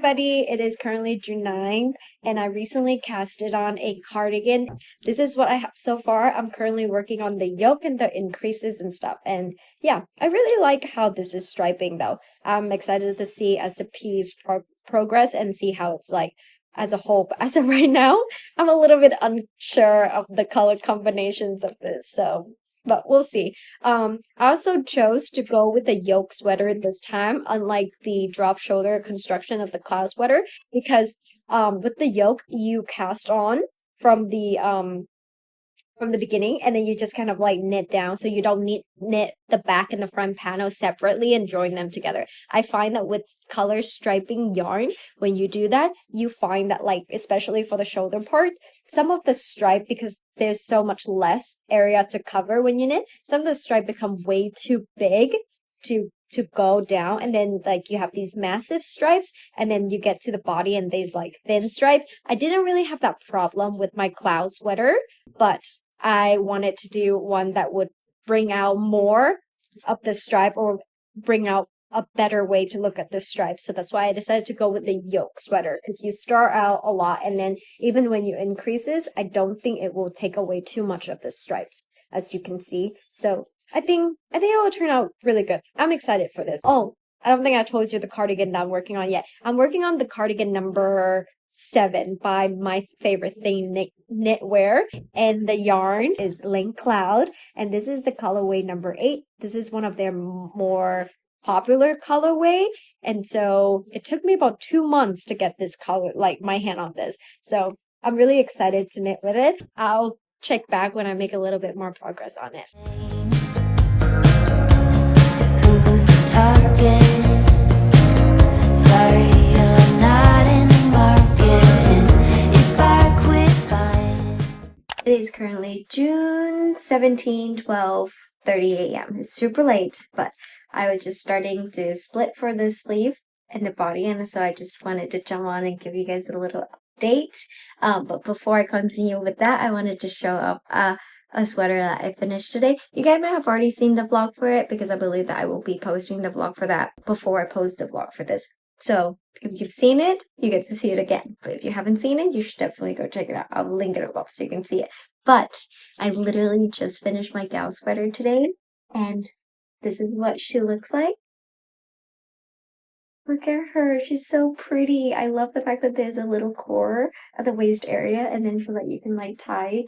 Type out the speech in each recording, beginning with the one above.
everybody, it is currently June 9th and I recently casted on a cardigan. This is what I have so far. I'm currently working on the yoke and the increases and stuff, and yeah, I really like how this is striping though. I'm excited to see as the piece progress and see how it's like as a whole. But as of right now, I'm a little bit unsure of the color combinations of this, but we'll see. I also chose to go with the yoke sweater this time, unlike the drop shoulder construction of the cloud sweater, because with the yoke you cast on from the beginning, and then you just kind of like knit down, so you don't need knit the back and the front panel separately and join them together. I find that with color striping yarn, when you do that, you find that, like, especially for the shoulder part, some of the stripe, because there's so much less area to cover when you knit, some of the stripe become way too big to go down, and then like you have these massive stripes, and then you get to the body and these like thin stripe. I didn't really have that problem with my cloud sweater, but I wanted to do one that would bring out more of the stripe, or bring out a better way to look at the stripes. So that's why I decided to go with the yoke sweater, because you start out a lot, and then even when you increases, I don't think it will take away too much of the stripes, as you can see. So I think it will turn out really good. I'm excited for this. Oh, I don't think I told you the cardigan that I'm working on yet. I'm working on the cardigan number 7 by My Favorite Thing Knitwear, and the yarn is Link Cloud, and this is the colorway number 8. This is one of their more popular colorway, and so it took me about 2 months to get this color, like my hand on this. So I'm really excited to knit with it. I'll check back when I make a little bit more progress on it. Who's the target? Sorry, I'm not in the market. If I quit buying. It is currently June 17, 12:30 a.m. It's super late, but I was just starting to split for the sleeve and the body, and so I just wanted to jump on and give you guys a little update. But before I continue with that, I wanted to show up a sweater that I finished today. You guys might have already seen the vlog for it, because I believe that I will be posting the vlog for that before I post the vlog for this. So if you've seen it, you get to see it again. But if you haven't seen it, you should definitely go check it out. I'll link it above so you can see it. But I literally just finished my gal sweater today, and this is what she looks like. Look at her. She's so pretty. I love the fact that there's a little core at the waist area, and then so that you can like tie,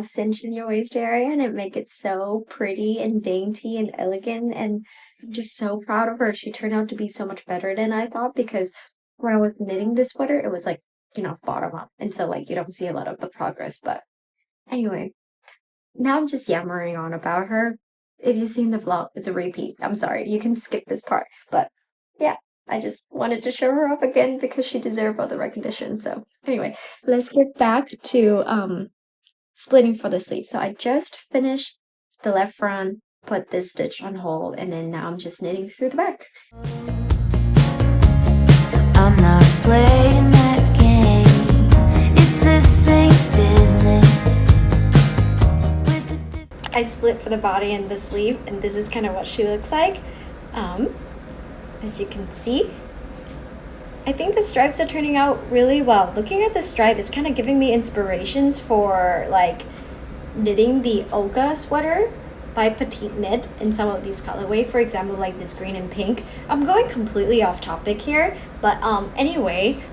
cinch in your waist area, and it make it so pretty and dainty and elegant. And I'm just so proud of her. She turned out to be so much better than I thought, because when I was knitting this sweater, it was like, bottom up. And so like you don't see a lot of the progress. But anyway, now I'm just yammering on about her. If you've seen the vlog, it's a repeat. I'm sorry, you can skip this part. But yeah, I just wanted to show her off again because she deserved all the recognition. So anyway, let's get back to splitting for the sleeve. So I just finished the left front, put this stitch on hold, and then now I'm just knitting through the back. I'm not playing that game. It's the same business. I split for the body and the sleeve, and this is kind of what she looks like. As you can see, I think the stripes are turning out really well. Looking at the stripe, it's kind of giving me inspirations for like knitting the Olga sweater by Petite Knit in some of these colorway. For example, like this green and pink. I'm going completely off topic here, but anyway,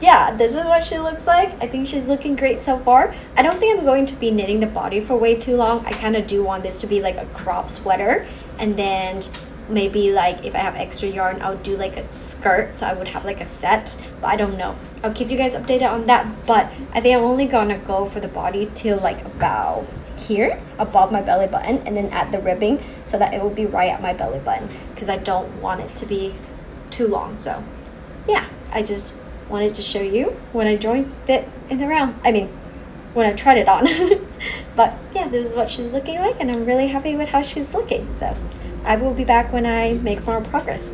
yeah, this is what she looks like. I think she's looking great so far. I don't think I'm going to be knitting the body for way too long. I kind of do want this to be like a crop sweater, and then maybe like if I have extra yarn, I'll do like a skirt, so I would have like a set, but I don't know. I'll keep you guys updated on that, but I think I'm only gonna go for the body till like about here, above my belly button, and then add the ribbing so that it will be right at my belly button, because I don't want it to be too long. So yeah, I just wanted to show you when I joined it in the round. I mean, when I tried it on. But yeah, this is what she's looking like, and I'm really happy with how she's looking. So I will be back when I make more progress.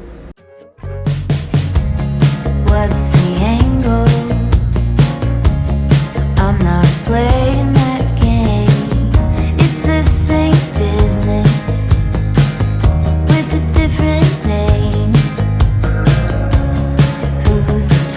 What's the angle? I'm not playing that game. It's the same business with a different name. Who's the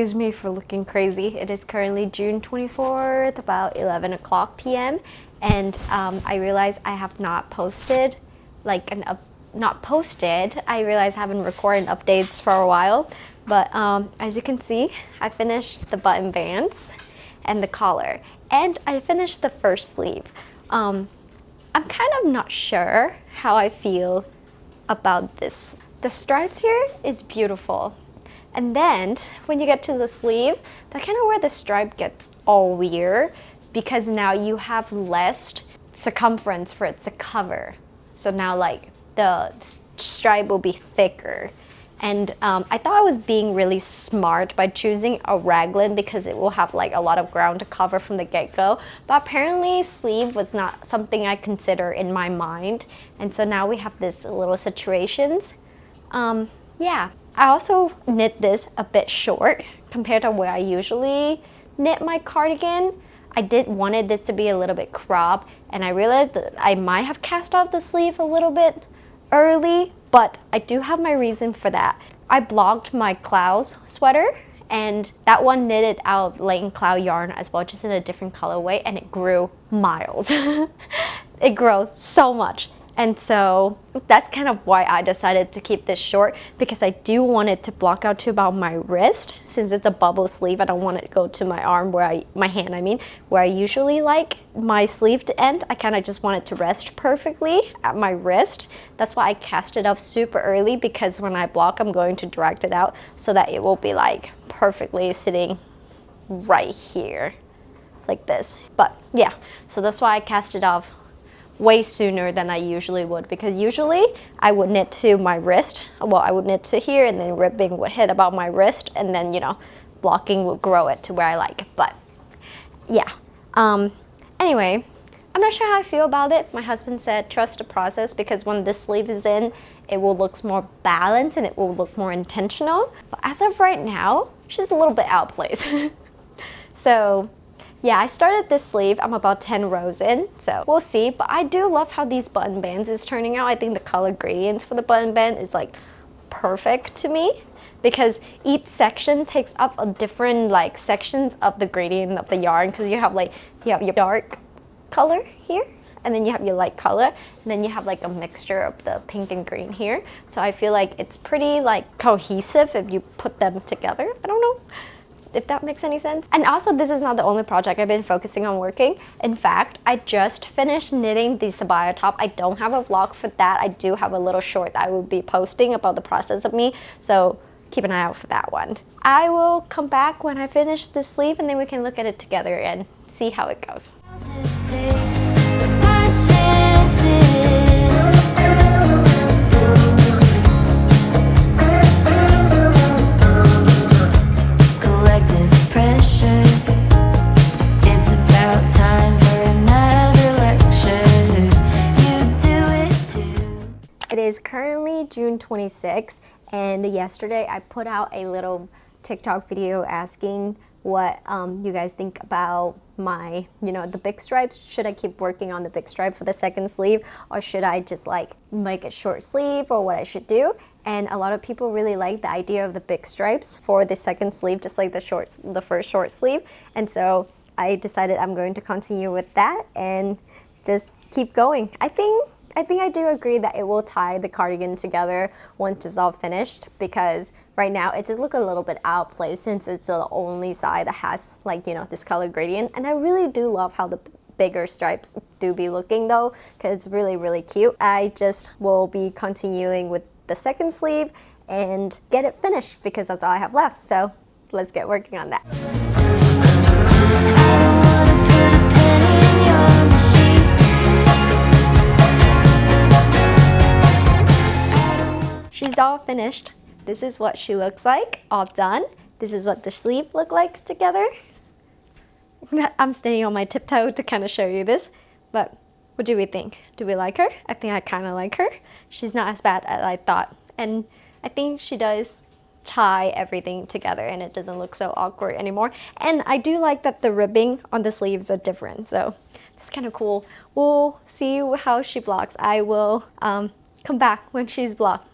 excuse me for looking crazy. It is currently June 24th, about 11 o'clock p.m. And I realized I have not posted I realized I haven't recorded updates for a while. But as you can see, I finished the button bands and the collar. And I finished the first sleeve. I'm kind of not sure how I feel about this. The stripes here is beautiful. And then when you get to the sleeve, that's kind of where the stripe gets all weird because now you have less circumference for it to cover. So now like the stripe will be thicker. And I thought I was being really smart by choosing a raglan because it will have like a lot of ground to cover from the get-go. But apparently sleeve was not something I consider in my mind. And so now we have this little situations. Yeah, I also knit this a bit short compared to where I usually knit my cardigan. I wanted this to be a little bit cropped, and I realized that I might have cast off the sleeve a little bit early, but I do have my reason for that. I blocked my clouds sweater, and that one knitted out Leighton Cloud yarn as well, just in a different colorway, and it grew miles. It grew so much. And so that's kind of why I decided to keep this short, because I do want it to block out to about my wrist. Since it's a bubble sleeve, I don't want it to go to my arm, my hand, where I usually like my sleeve to end. I kind of just want it to rest perfectly at my wrist. That's why I cast it up super early, because when I block, I'm going to direct it out so that it will be like perfectly sitting right here like this. But yeah, so that's why I cast it off way sooner than I usually would, because usually I would knit to my wrist. Well, I would knit to here, and then ribbing would hit about my wrist, and then, you know, blocking would grow it to where I like. But yeah, anyway, I'm not sure how I feel about it. My husband said trust the process, because when this sleeve is in, it will look more balanced and it will look more intentional. But as of right now, she's a little bit out of place. So yeah, I started this sleeve. I'm about 10 rows in, so we'll see. But I do love how these button bands is turning out. I think the color gradients for the button band is like perfect to me, because each section takes up a different like sections of the gradient of the yarn, because you have your dark color here, and then you have your light color, and then you have like a mixture of the pink and green here. So I feel like it's pretty like cohesive if you put them together. I don't know if that makes any sense. And also, this is not the only project I've been focusing on working. In fact, I just finished knitting the sabaya top. I don't have a vlog for that. I do have a little short that I will be posting about the process of me, so keep an eye out for that one. I will come back when I finish this sleeve, and then we can look at it together and see how it goes. It is currently June 26th, and yesterday I put out a little TikTok video asking what you guys think about my, the big stripes. Should I keep working on the big stripe for the second sleeve, or should I just like make it short sleeve, or what I should do? And a lot of people really like the idea of the big stripes for the second sleeve, just like the first short sleeve. And so I decided I'm going to continue with that and just keep going. I think I do agree that it will tie the cardigan together once it's all finished, because right now it did look a little bit out of place since it's the only side that has like, this color gradient. And I really do love how the bigger stripes do be looking though, because it's really, really cute. I just will be continuing with the second sleeve and get it finished, because that's all I have left. So let's get working on that. She's all finished. This is what she looks like, all done. This is what the sleeve look like together. I'm staying on my tiptoe to kind of show you this, but what do we think? Do we like her? I think I kind of like her. She's not as bad as I thought, and I think she does tie everything together and it doesn't look so awkward anymore. And I do like that the ribbing on the sleeves are different, so it's kind of cool. We'll see how she blocks. I will come back when she's blocked.